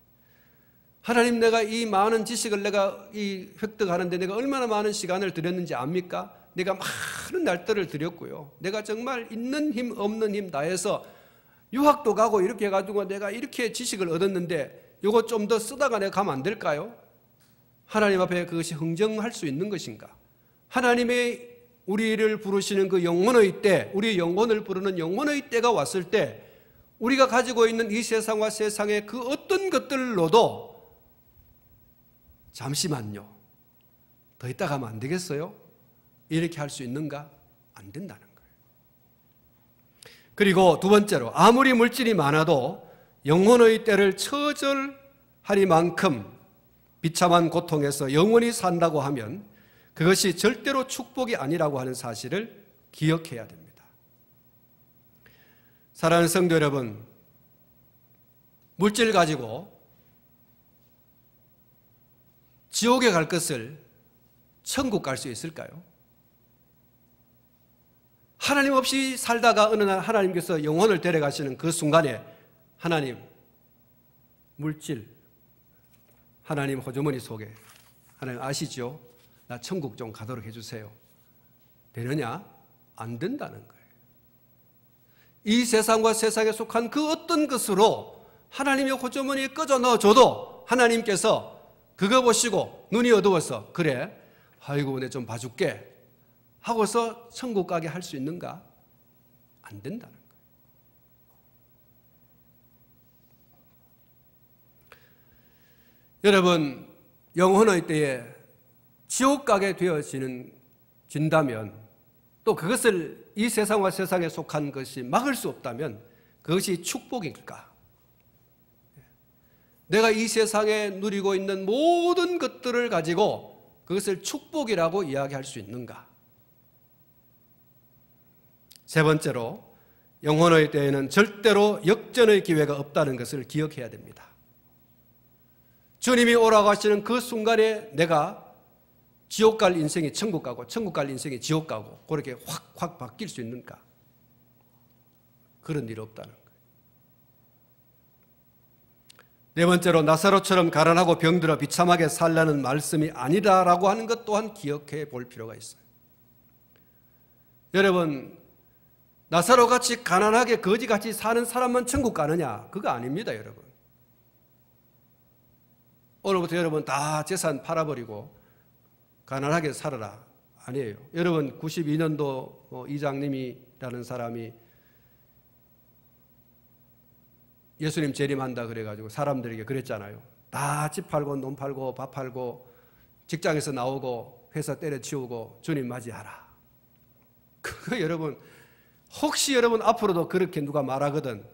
하나님, 내가 이 많은 지식을 내가 획득하는데 내가 얼마나 많은 시간을 들였는지 압니까? 내가 많은 날들을 들였고요. 내가 정말 있는 힘 없는 힘 다해서 유학도 가고 이렇게 해가지고 내가 이렇게 지식을 얻었는데 이거 좀 더 쓰다가 내가 가면 안 될까요? 하나님 앞에 그것이 흥정할 수 있는 것인가? 하나님의 우리를 부르시는 그 영혼의 때, 우리 영혼을 부르는 영혼의 때가 왔을 때 우리가 가지고 있는 이 세상과 세상의 그 어떤 것들로도 잠시만요, 더 있다 가면 안 되겠어요? 이렇게 할 수 있는가? 안 된다는 거예요. 그리고 두 번째로 아무리 물질이 많아도 영혼의 때를 처절하리만큼 비참한 고통에서 영원히 산다고 하면 그것이 절대로 축복이 아니라고 하는 사실을 기억해야 됩니다. 사랑하는 성도 여러분, 물질 가지고 지옥에 갈 것을 천국 갈 수 있을까요? 하나님 없이 살다가 어느 날 하나님께서 영혼을 데려가시는 그 순간에 하나님, 물질, 하나님 호주머니 속에 하나님 아시죠? 나 천국 좀 가도록 해주세요. 되느냐? 안 된다는 거예요. 이 세상과 세상에 속한 그 어떤 것으로 하나님의 호주머니에 꺼져 넣어줘도 하나님께서 그거 보시고 눈이 어두워서 그래, 아이고 내 좀 봐줄게 하고서 천국 가게 할 수 있는가? 안 된다는 거예요. 여러분, 영혼의 때에 지옥 가게 되어진다면 또 그것을 이 세상과 세상에 속한 것이 막을 수 없다면 그것이 축복일까? 내가 이 세상에 누리고 있는 모든 것들을 가지고 그것을 축복이라고 이야기할 수 있는가? 세 번째로, 영혼의 때에는 절대로 역전의 기회가 없다는 것을 기억해야 됩니다. 주님이 오라고 하시는 그 순간에 내가 지옥 갈 인생이 천국 가고 천국 갈 인생이 지옥 가고 그렇게 확 바뀔 수 있는가? 그런 일 없다는 거예요. 네 번째로, 나사로처럼 가난하고 병들어 비참하게 살라는 말씀이 아니다라고 하는 것 또한 기억해 볼 필요가 있어요. 여러분, 나사로같이 가난하게 거지같이 사는 사람만 천국 가느냐? 그거 아닙니다, 여러분. 오늘부터 여러분 다 재산 팔아버리고 가난하게 살아라. 아니에요. 여러분 92년도 이장님이라는 사람이 예수님 재림한다 그래가지고 사람들에게 그랬잖아요. 다 집 팔고 논 팔고 밥 팔고 직장에서 나오고 회사 때려치우고 주님 맞이하라. 그거 여러분, 혹시 여러분 앞으로도 그렇게 누가 말하거든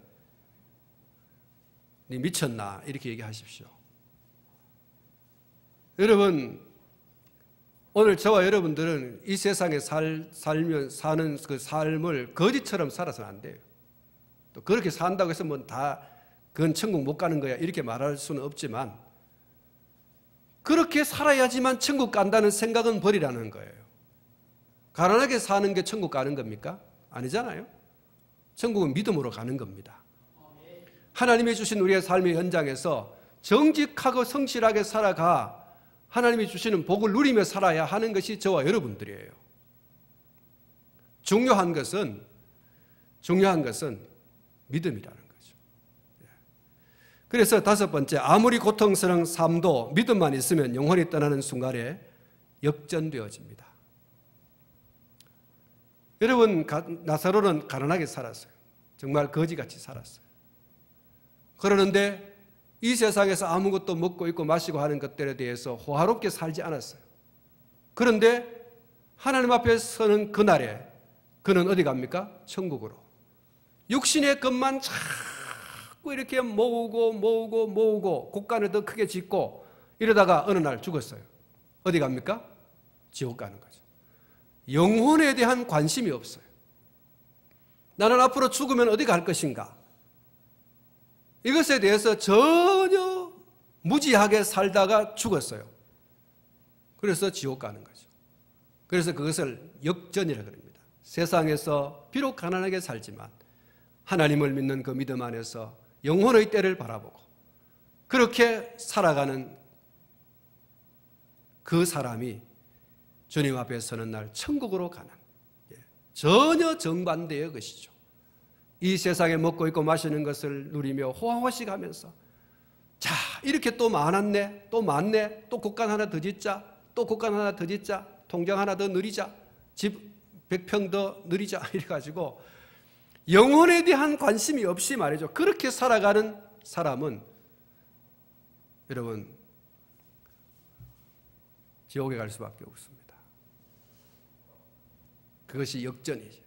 니 미쳤나 이렇게 얘기하십시오. 여러분, 오늘 저와 여러분들은 이 세상에 사는 그 삶을 거지처럼 살아서는 안 돼요. 또 그렇게 산다고 해서 뭐 다 그건 천국 못 가는 거야 이렇게 말할 수는 없지만 그렇게 살아야지만 천국 간다는 생각은 버리라는 거예요. 가난하게 사는 게 천국 가는 겁니까? 아니잖아요. 천국은 믿음으로 가는 겁니다. 하나님이 주신 우리의 삶의 현장에서 정직하고 성실하게 살아가 하나님이 주시는 복을 누리며 살아야 하는 것이 저와 여러분들이에요. 중요한 것은 믿음이라는 거죠. 그래서 다섯 번째, 아무리 고통스러운 삶도 믿음만 있으면 영혼이 떠나는 순간에 역전되어집니다. 여러분, 나사로는 가난하게 살았어요. 정말 거지같이 살았어요. 그러는데 이 세상에서 아무것도 먹고 입고 마시고 하는 것들에 대해서 호화롭게 살지 않았어요. 그런데 하나님 앞에 서는 그날에 그는 어디 갑니까? 천국으로. 육신의 것만 자꾸 이렇게 모으고 곡간을 더 크게 짓고 이러다가 어느 날 죽었어요. 어디 갑니까? 지옥 가는 거죠. 영혼에 대한 관심이 없어요. 나는 앞으로 죽으면 어디 갈 것인가? 이것에 대해서 전혀 무지하게 살다가 죽었어요. 그래서 지옥 가는 거죠. 그래서 그것을 역전이라고 합니다. 세상에서 비록 가난하게 살지만 하나님을 믿는 그 믿음 안에서 영혼의 때를 바라보고 그렇게 살아가는 그 사람이 주님 앞에 서는 날 천국으로 가는, 전혀 정반대의 것이죠. 이 세상에 먹고 있고 마시는 것을 누리며 호황호식하면서 자, 이렇게 또 많았네, 또 많네, 또 곡간 하나 더 짓자, 또 곡간 하나 더 짓자, 통장 하나 더 늘리자, 집 100평 더 늘리자 이래가지고 영혼에 대한 관심이 없이 말이죠. 그렇게 살아가는 사람은 여러분 지옥에 갈 수밖에 없습니다. 그것이 역전이죠.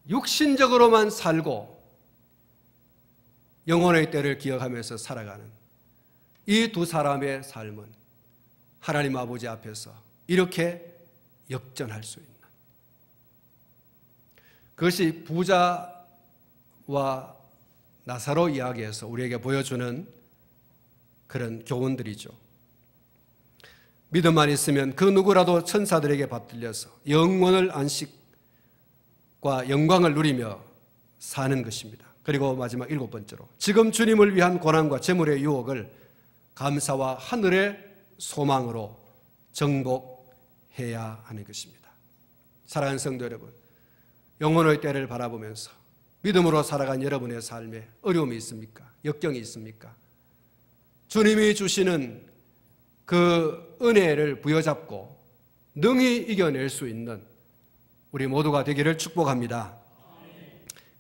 육신적으로만 살고 영혼의 때를 기억하면서 살아가는 이 두 사람의 삶은 하나님 아버지 앞에서 이렇게 역전할 수 있는, 그것이 부자와 나사로 이야기에서 우리에게 보여주는 그런 교훈들이죠. 믿음만 있으면 그 누구라도 천사들에게 받들려서 영원을 안식과 영광을 누리며 사는 것입니다. 그리고 마지막 일곱 번째로, 지금 주님을 위한 고난과 재물의 유혹을 감사와 하늘의 소망으로 정복해야 하는 것입니다. 사랑하는 성도 여러분, 영혼의 때를 바라보면서 믿음으로 살아간 여러분의 삶에 어려움이 있습니까? 역경이 있습니까? 주님이 주시는 그 은혜를 부여잡고 능히 이겨낼 수 있는 우리 모두가 되기를 축복합니다.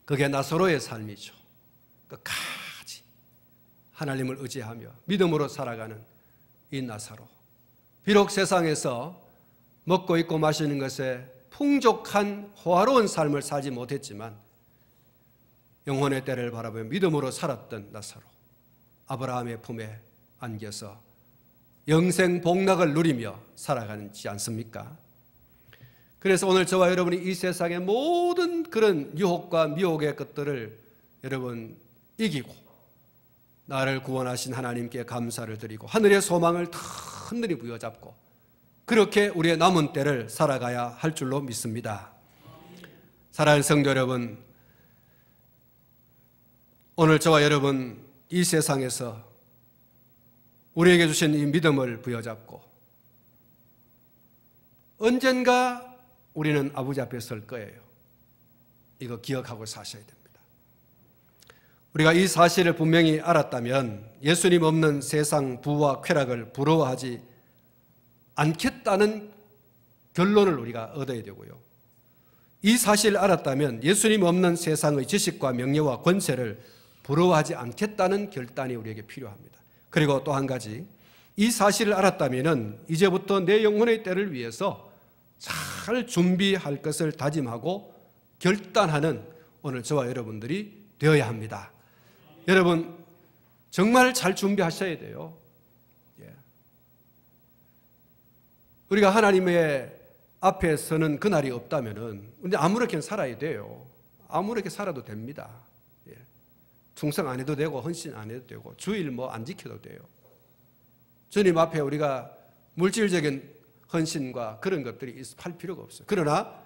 그게 나사로의 삶이죠. 끝까지 하나님을 의지하며 믿음으로 살아가는 이 나사로. 비록 세상에서 먹고 입고 마시는 것에 풍족한 호화로운 삶을 살지 못했지만 영혼의 때를 바라보며 믿음으로 살았던 나사로, 아브라함의 품에 안겨서 영생 복락을 누리며 살아가지 않습니까? 그래서 오늘 저와 여러분이 이 세상의 모든 그런 유혹과 미혹의 것들을 여러분 이기고 나를 구원하신 하나님께 감사를 드리고 하늘의 소망을 튼튼히 부여잡고 그렇게 우리의 남은 때를 살아가야 할 줄로 믿습니다. 사랑하는 성도 여러분, 오늘 저와 여러분 이 세상에서 우리에게 주신 이 믿음을 부여잡고 언젠가 우리는 아버지 앞에 설 거예요. 이거 기억하고 사셔야 됩니다. 우리가 이 사실을 분명히 알았다면 예수님 없는 세상 부와 쾌락을 부러워하지 않겠다는 결론을 우리가 얻어야 되고요. 이 사실을 알았다면 예수님 없는 세상의 지식과 명예와 권세를 부러워하지 않겠다는 결단이 우리에게 필요합니다. 그리고 또 한 가지, 이 사실을 알았다면 이제부터 내 영혼의 때를 위해서 잘 준비할 것을 다짐하고 결단하는 오늘 저와 여러분들이 되어야 합니다. 여러분 정말 잘 준비하셔야 돼요. 우리가 하나님의 앞에 서는 그날이 없다면은 근데 아무렇게 살아야 돼요. 아무렇게 살아도 됩니다. 충성 안 해도 되고 헌신 안 해도 되고 주일 뭐 안 지켜도 돼요. 주님 앞에 우리가 물질적인 헌신과 그런 것들이 할 필요가 없어요. 그러나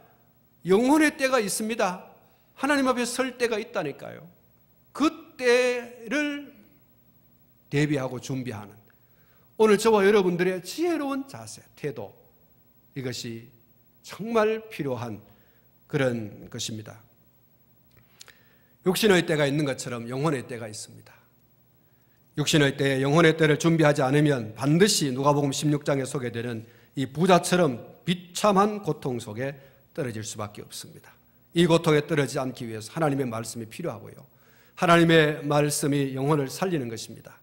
영혼의 때가 있습니다. 하나님 앞에 설 때가 있다니까요. 그 때를 대비하고 준비하는 오늘 저와 여러분들의 지혜로운 자세, 태도, 이것이 정말 필요한 그런 것입니다. 육신의 때가 있는 것처럼 영혼의 때가 있습니다. 육신의 때에 영혼의 때를 준비하지 않으면 반드시 누가복음 16장에 소개되는 이 부자처럼 비참한 고통 속에 떨어질 수밖에 없습니다. 이 고통에 떨어지지 않기 위해서 하나님의 말씀이 필요하고요. 하나님의 말씀이 영혼을 살리는 것입니다.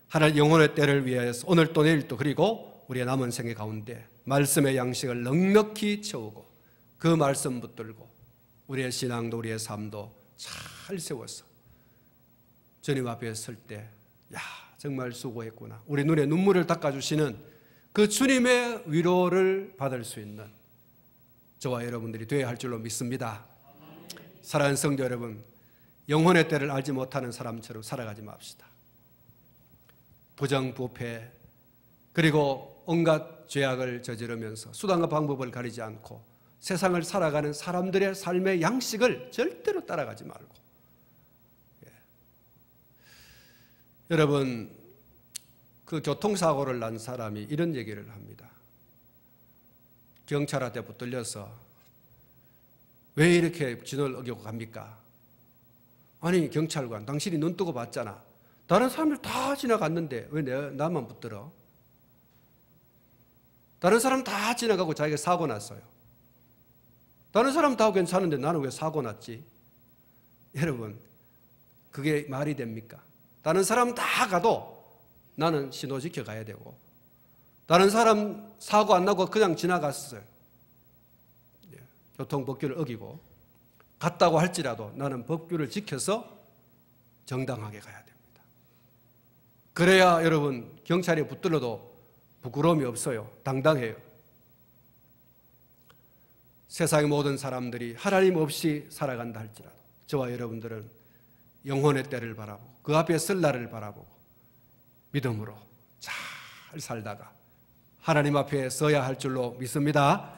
하나님 영혼의 때를 위해서 오늘 또 내일 또 그리고 우리의 남은 생애 가운데 말씀의 양식을 넉넉히 채우고 그 말씀 붙들고 우리의 신앙도 우리의 삶도 잘 세워서 주님 앞에 설 때 야, 정말 수고했구나. 우리 눈에 눈물을 닦아주시는 그 주님의 위로를 받을 수 있는 저와 여러분들이 되어야 할 줄로 믿습니다. 사랑하는 성도 여러분, 영혼의 때를 알지 못하는 사람처럼 살아가지 맙시다. 부정부패 그리고 온갖 죄악을 저지르면서 수단과 방법을 가리지 않고 세상을 살아가는 사람들의 삶의 양식을 절대로 따라가지 말고 여러분 그 교통사고를 난 사람이 이런 얘기를 합니다. 경찰한테 붙들려서 왜 이렇게 진호를 어기고 갑니까? 아니 경찰관 당신이 눈 뜨고 봤잖아. 다른 사람들 다 지나갔는데 왜 나만 붙들어? 다른 사람 다 지나가고 자기가 사고 났어요. 다른 사람 다 괜찮은데 나는 왜 사고 났지? 여러분 그게 말이 됩니까? 다른 사람 다 가도 나는 신호 지켜가야 되고 다른 사람 사고 안 나고 그냥 지나갔어요. 교통법규를 어기고 갔다고 할지라도 나는 법규를 지켜서 정당하게 가야 됩니다. 그래야 여러분 경찰에 붙들려도 부끄러움이 없어요. 당당해요. 세상의 모든 사람들이 하나님 없이 살아간다 할지라도 저와 여러분들은 영혼의 때를 바라보고 그 앞에 설 날을 바라보고 믿음으로 잘 살다가 하나님 앞에 서야 할 줄로 믿습니다.